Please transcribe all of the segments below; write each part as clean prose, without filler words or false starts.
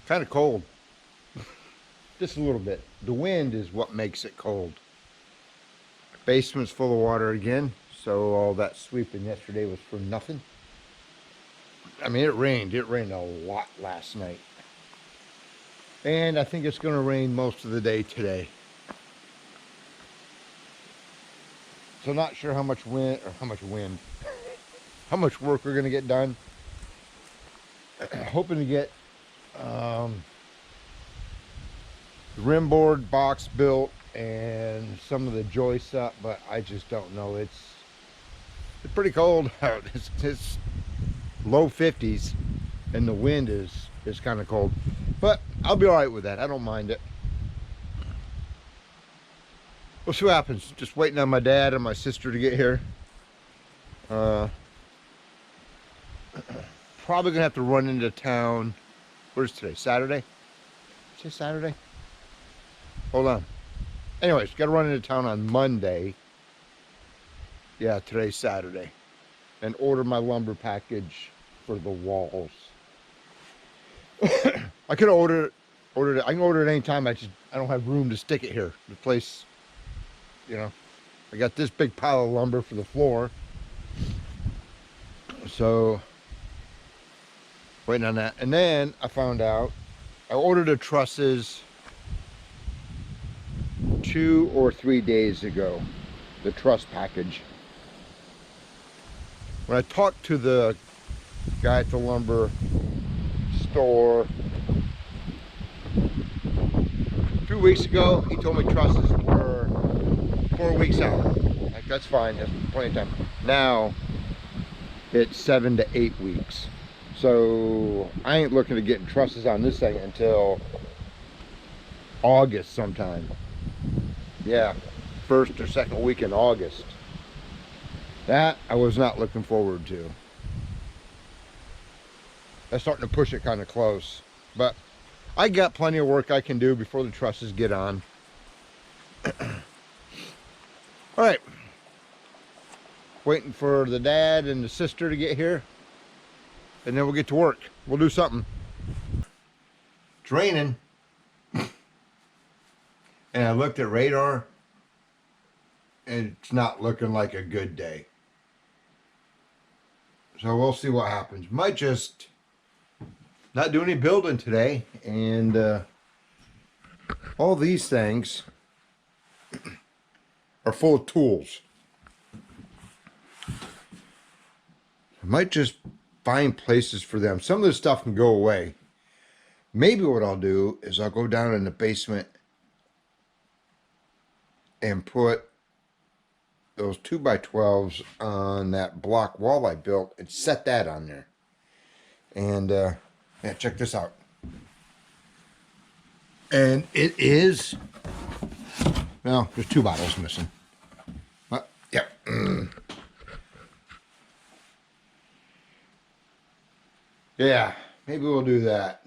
Kind of cold. Just a little bit. The wind is what makes it cold. Basement's full of water again, so all that sweeping yesterday was for nothing. I mean, it rained. It rained a lot last night. And I think it's going to rain most of the day today. So not sure how much wind, how much work we're going to get done. Hoping to get the rim board box built and some of the joists up, but I just don't know. It's pretty cold out. It's low 50s and the wind is kind of cold, but I'll be all right with that. I don't mind it. We'll see what happens. Just waiting on my dad and my sister to get here. Probably gonna have to run into town. Where's today? Saturday? Is it Saturday? Hold on. Anyways, gotta run into town on Monday. Yeah, today's Saturday. And order my lumber package for the walls. I could have ordered it. I can order it anytime. I don't have room to stick it here. The place, you know, I got this big pile of lumber for the floor. So waiting on that. And then I found out I ordered the trusses 2 or 3 days ago. The truss package. When I talked to the guy at the lumber store 2 weeks ago, he told me trusses were 4 weeks out. Like, that's fine, that's plenty of time. Now it's 7 to 8 weeks. So I ain't looking to get trusses on this thing until August sometime. Yeah, first or second week in August. That I was not looking forward to. That's starting to push it kind of close. But I got plenty of work I can do before the trusses get on. All right. Waiting for the dad and the sister to get here. And then we'll get to work. We'll do something. It's raining. And I looked at radar. And it's not looking like a good day. So we'll see what happens. Might just not do any building today. And all these things are full of tools. I might just find places for them. Some of this stuff can go away. Maybe what I'll do is I'll go down in the basement and put those 2x12s on that block wall I built and set that on there. And yeah, check this out. And it is, well, there's 2 bottles missing. But yep. Yeah, maybe we'll do that.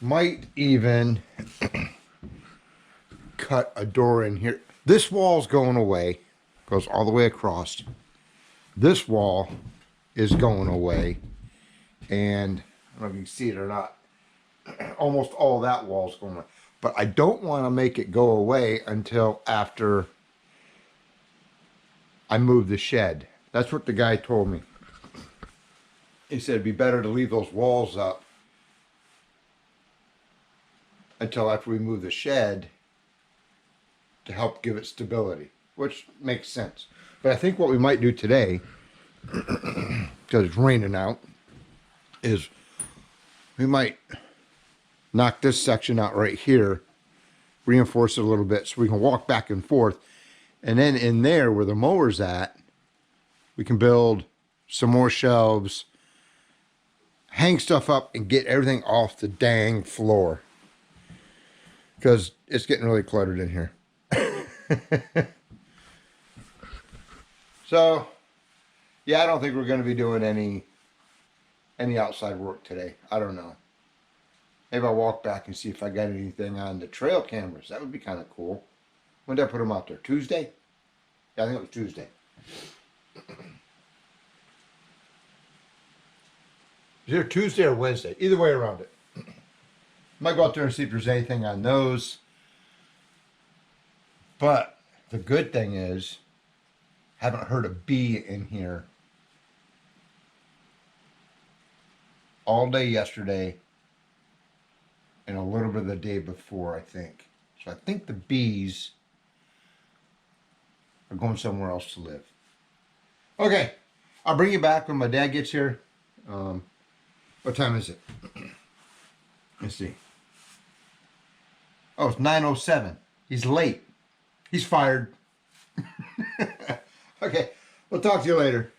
Might even cut a door in here. This wall's going away. Goes all the way across. This wall is going away. And I don't know if you can see it or not. Almost all that wall's going away. But I don't want to make it go away until after I move the shed. That's what the guy told me. He said it'd be better to leave those walls up until after we move the shed to help give it stability, which makes sense. But I think what we might do today, because it's raining out, is we might knock this section out right here, reinforce it a little bit so we can walk back and forth. And then in there where the mower's at, we can build some more shelves, hang stuff up, and get everything off the dang floor. Because it's getting really cluttered in here. So, yeah, I don't think we're going to be doing any outside work today. I don't know. Maybe I'll walk back and see if I got anything on the trail cameras. That would be kind of cool. When did I put them out there? Tuesday? Yeah, I think it was Tuesday. It's either Tuesday or Wednesday. Either way around it. Might go out there and see if there's anything on those. But the good thing is, haven't heard a bee in here all day yesterday and a little bit of the day before, I think. So I think the bees are going somewhere else to live. Okay, I'll bring you back when my dad gets here. What time is it? Let's see. Oh, it's 9:07. He's late. He's fired. Okay, we'll talk to you later.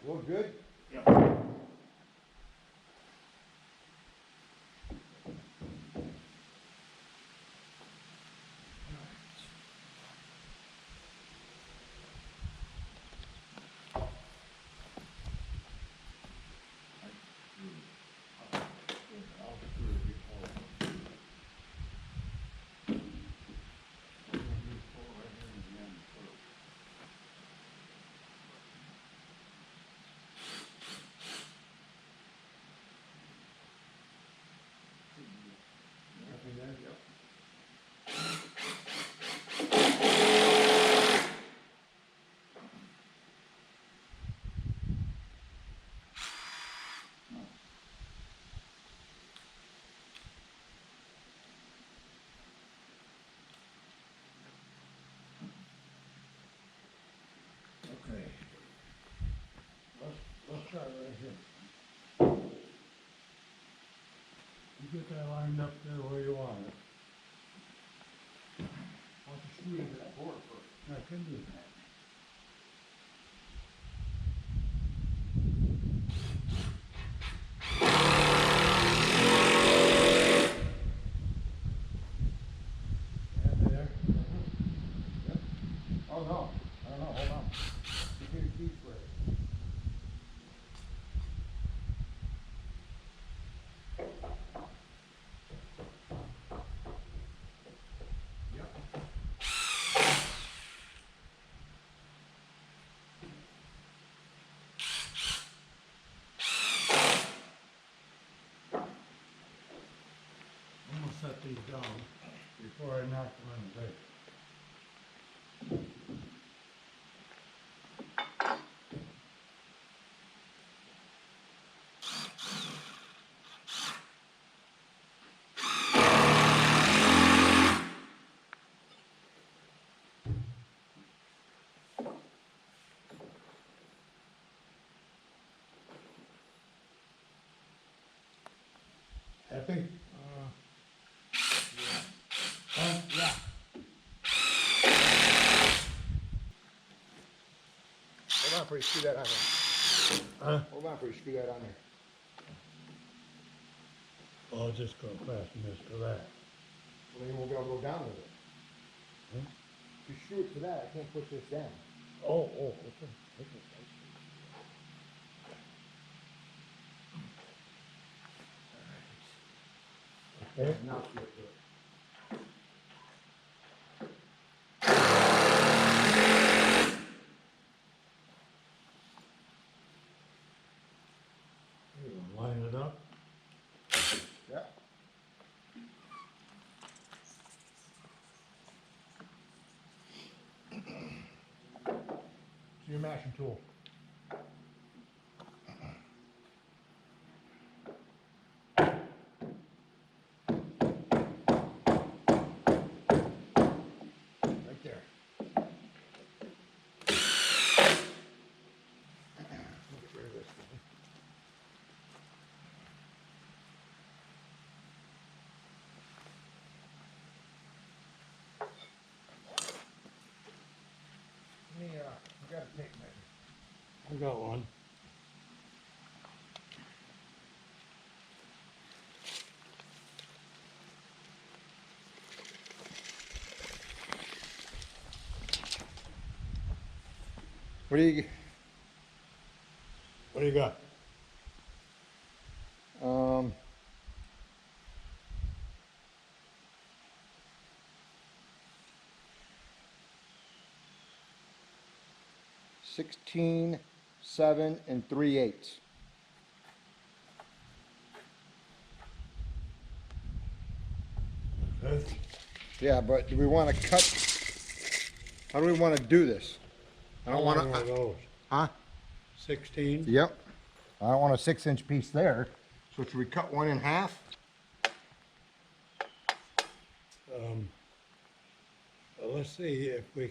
Well, good. Yeah. Okay. Let's start right here. You get that lined up there where you want it. Why don't you screw into that board first? I can do that. Yeah, there. Yep. Oh no, I don't know, hold on. You can keep it. Yep. I'm gonna set these down before I knock them in the base. Happy? Yeah. Hold on before you screw that on there. Hold on before you screw that on there. I'll just go fast and this to that. Well, then you won't be able to go down with it. Hmm? If you screw it to that, I can't push this down. Oh, okay. Okay. Now screw it to it. Line it up. Yeah. It's your mashing tool. Right there. Get rid of this thing. Let me, we got a tape measure. I got one. What do you? What do you got? 16, 7, and 3/8. This, Yeah, but do we want to cut? How do we want to do this? I how don't long want are to. those? Huh? 16? Yep. I don't want a 6-inch piece there. So should we cut one in half? Let's see, if we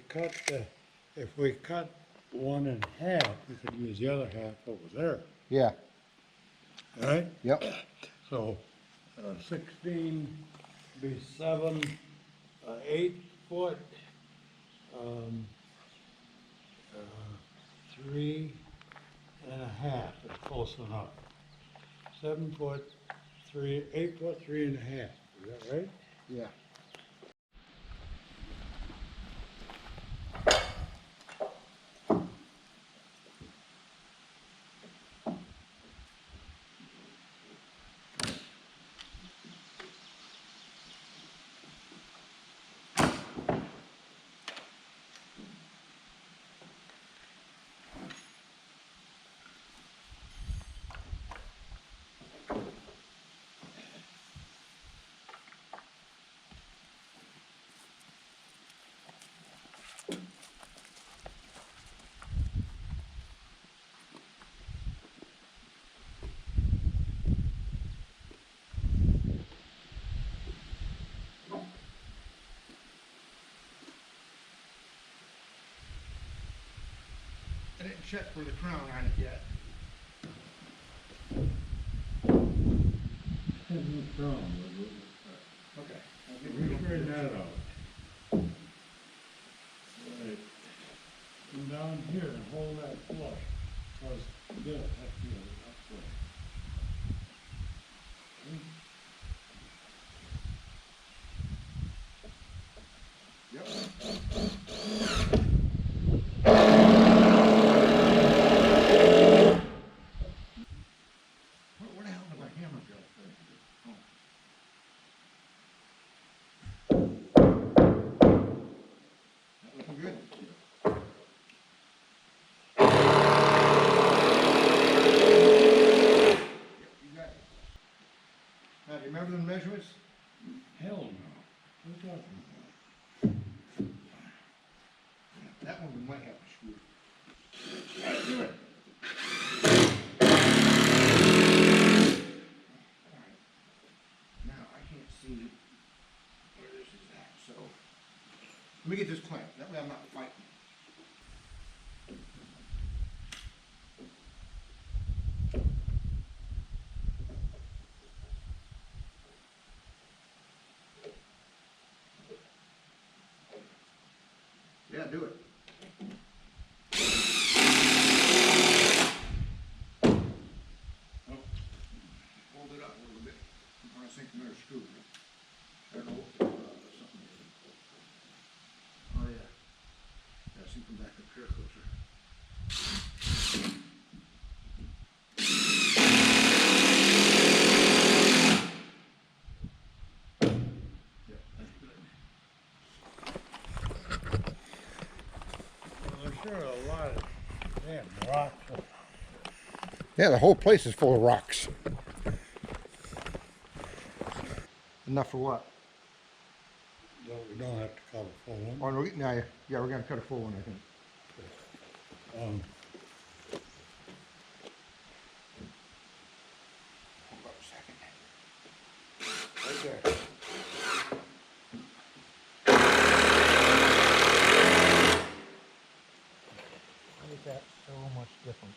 cut one in half, we could use the other half over there, Yeah. right? Yep. So, 16 be 7, 8 foot, um, 3.5 is close enough. 7 foot, 8 foot, 3.5, is that right? Yeah. I didn't check for the crown on it yet. No problem. Okay. We straighten that out. Right. Come down here and hold that flush, because this has to be up there. Yep. Where the hell did my hammer go? That looking good? Yep, you got it. Now, do you remember the measurements? Hell no. Who's talking That one we might have to screw. Let's do it. Alright. Now, I can't see where this is at, so. Let me get this clamped. That way I'm not fighting. Yeah, do it. Oh, hold it up a little bit. I'm gonna sink another screw. I don't know what, something is. Oh, yeah. Yeah, sink them back up here closer. Yeah, that's good. about? Well, there's sure a lot of damn rocks. Yeah, the whole place is full of rocks. Enough for what? No, we don't have to cut a full one. Oh, no, yeah, yeah, we're gonna cut a full one, I think. Um, Hold on a second. Right there. Why is that so much different?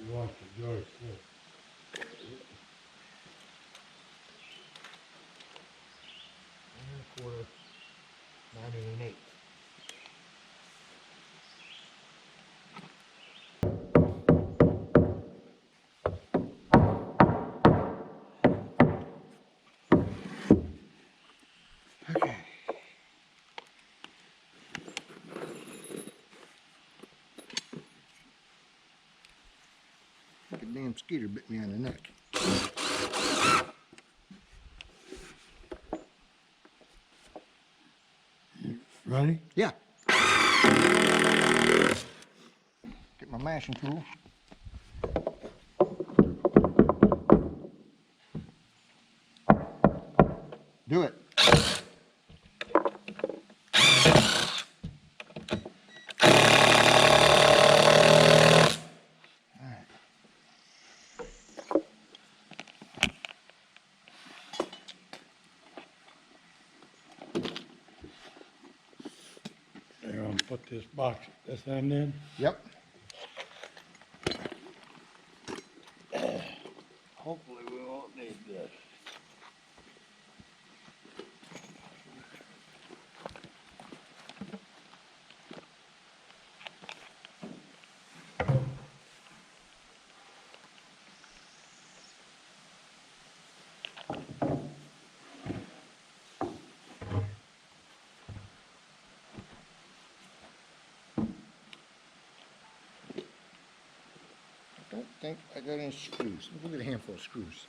you want the joist too. 1 1/4, 9 1/8. Okay. Like a damn skeeter bit me on the neck. Ready? Yeah. Get my mashing tool. Do it. They're gonna put this box, this end in. Yep. Hopefully we won't need this. I don't think I got any screws. Look at a handful of screws.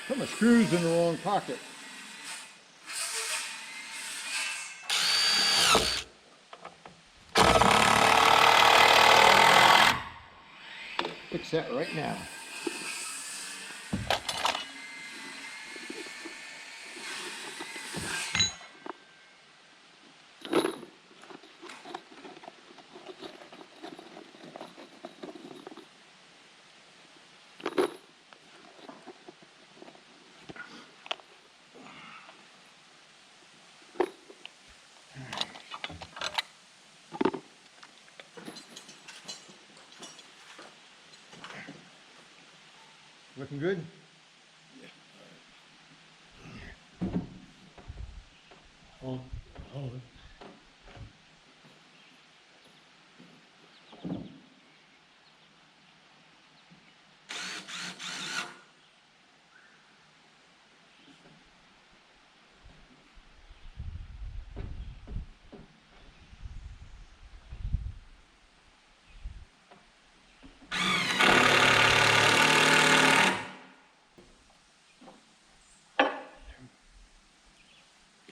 Put my screws in the wrong pocket. Fix that right now. Looking good? Hold it.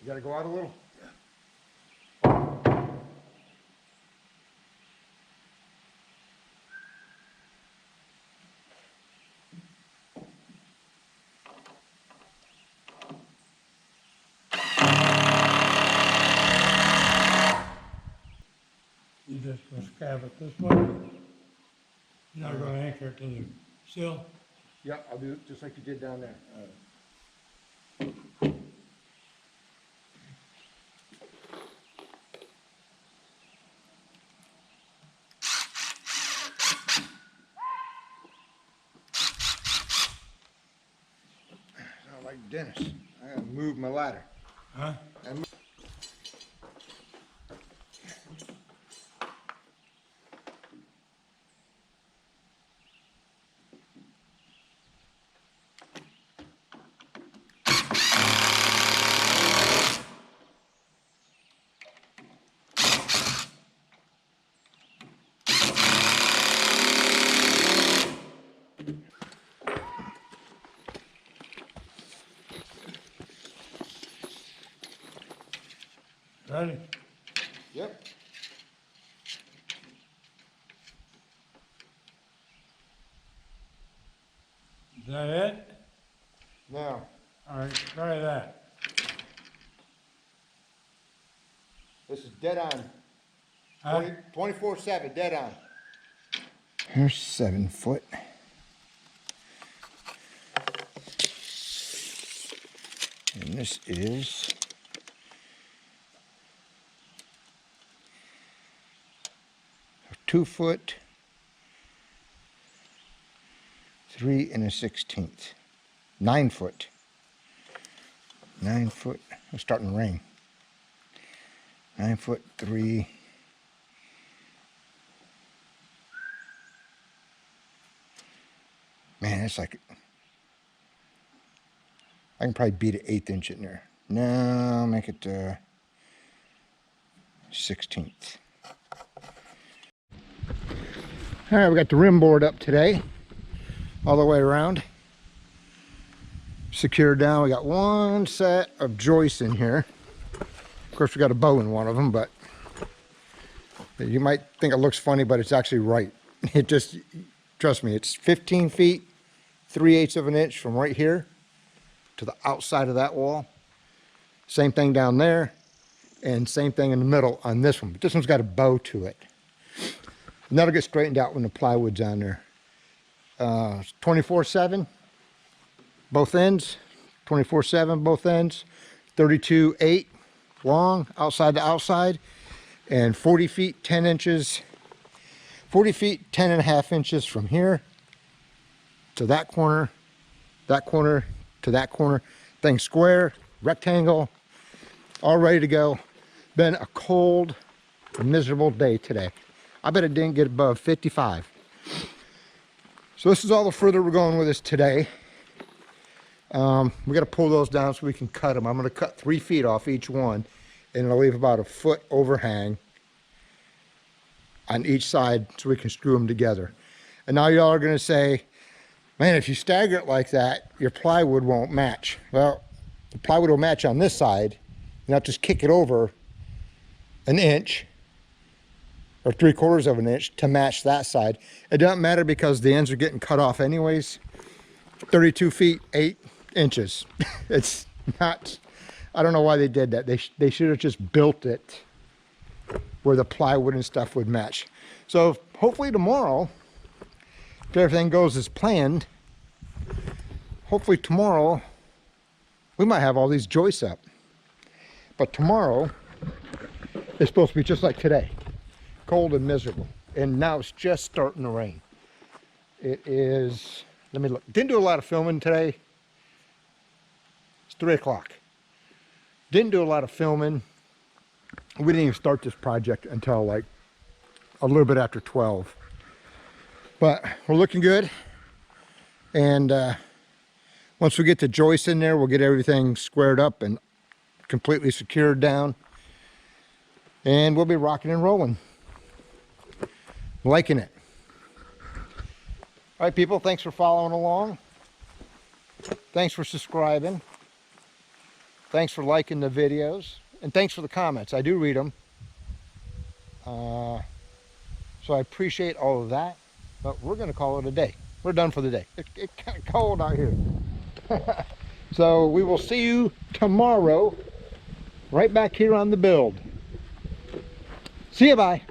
You gotta go out a little? You just gonna scab it this way? You're not gonna anchor it to the sill? Yep, I'll do it just like you did down there. Sound like Dennis. I gotta move my ladder. Huh? Ready? Yep. Is that it? Now, All right, try that. this is dead on. Huh? 24/7, dead on. Here's 7 foot. And this is 2 foot, 3 1/16. 9 foot. 9 foot. It's starting to rain. 9 foot, 3 Man, it's like, I can probably beat an 1/8 inch in there. No, I'll make it 16th. All right, we got the rim board up today, all the way around. Secured down. We got one set of joists in here. Of course, we got a bow in one of them, but you might think it looks funny, but it's actually right. It just, trust me, it's 15 feet, 3/8 of an inch from right here to the outside of that wall. Same thing down there, and same thing in the middle on this one. But this one's got a bow to it. And that'll get straightened out when the plywood's on there. 24/7, both ends. 24/7, both ends. 32/8 long, outside to outside. And 40 feet, 10 inches. 40 feet, 10.5 inches from here to that corner to that corner. Thing square, rectangle, all ready to go. Been a cold, miserable day today. I bet it didn't get above 55. So this is all the further we're going with this today. We got to pull those down so we can cut them. I'm going to cut 3 feet off each one, and it'll leave about a foot overhang on each side so we can screw them together. And now y'all are going to say, man, if you stagger it like that, your plywood won't match. Well, the plywood will match on this side, and I'll just kick it over an inch or 3/4 of an inch to match that side. It doesn't matter because the ends are getting cut off anyways. 32 feet, 8 inches. It's not, I don't know why they did that. They should have just built it where the plywood and stuff would match. So hopefully tomorrow, if everything goes as planned, hopefully tomorrow we might have all these joists up. But tomorrow is supposed to be just like today, cold and miserable. And now it's just starting to rain. It is, let me look. Didn't do a lot of filming today. It's 3 o'clock. Didn't do a lot of filming. We didn't even start this project until like a little bit after 12. But we're looking good. And once we get the joists in there, we'll get everything squared up and completely secured down. And we'll be rocking and rolling. Liking it. All right, people, thanks for following along. Thanks for subscribing. Thanks for liking the videos. And thanks for the comments. I do read them. So I appreciate all of that. But we're going to call it a day. We're done for the day. It's kind of cold out here. So we will see you tomorrow right back here on the build. See you, bye.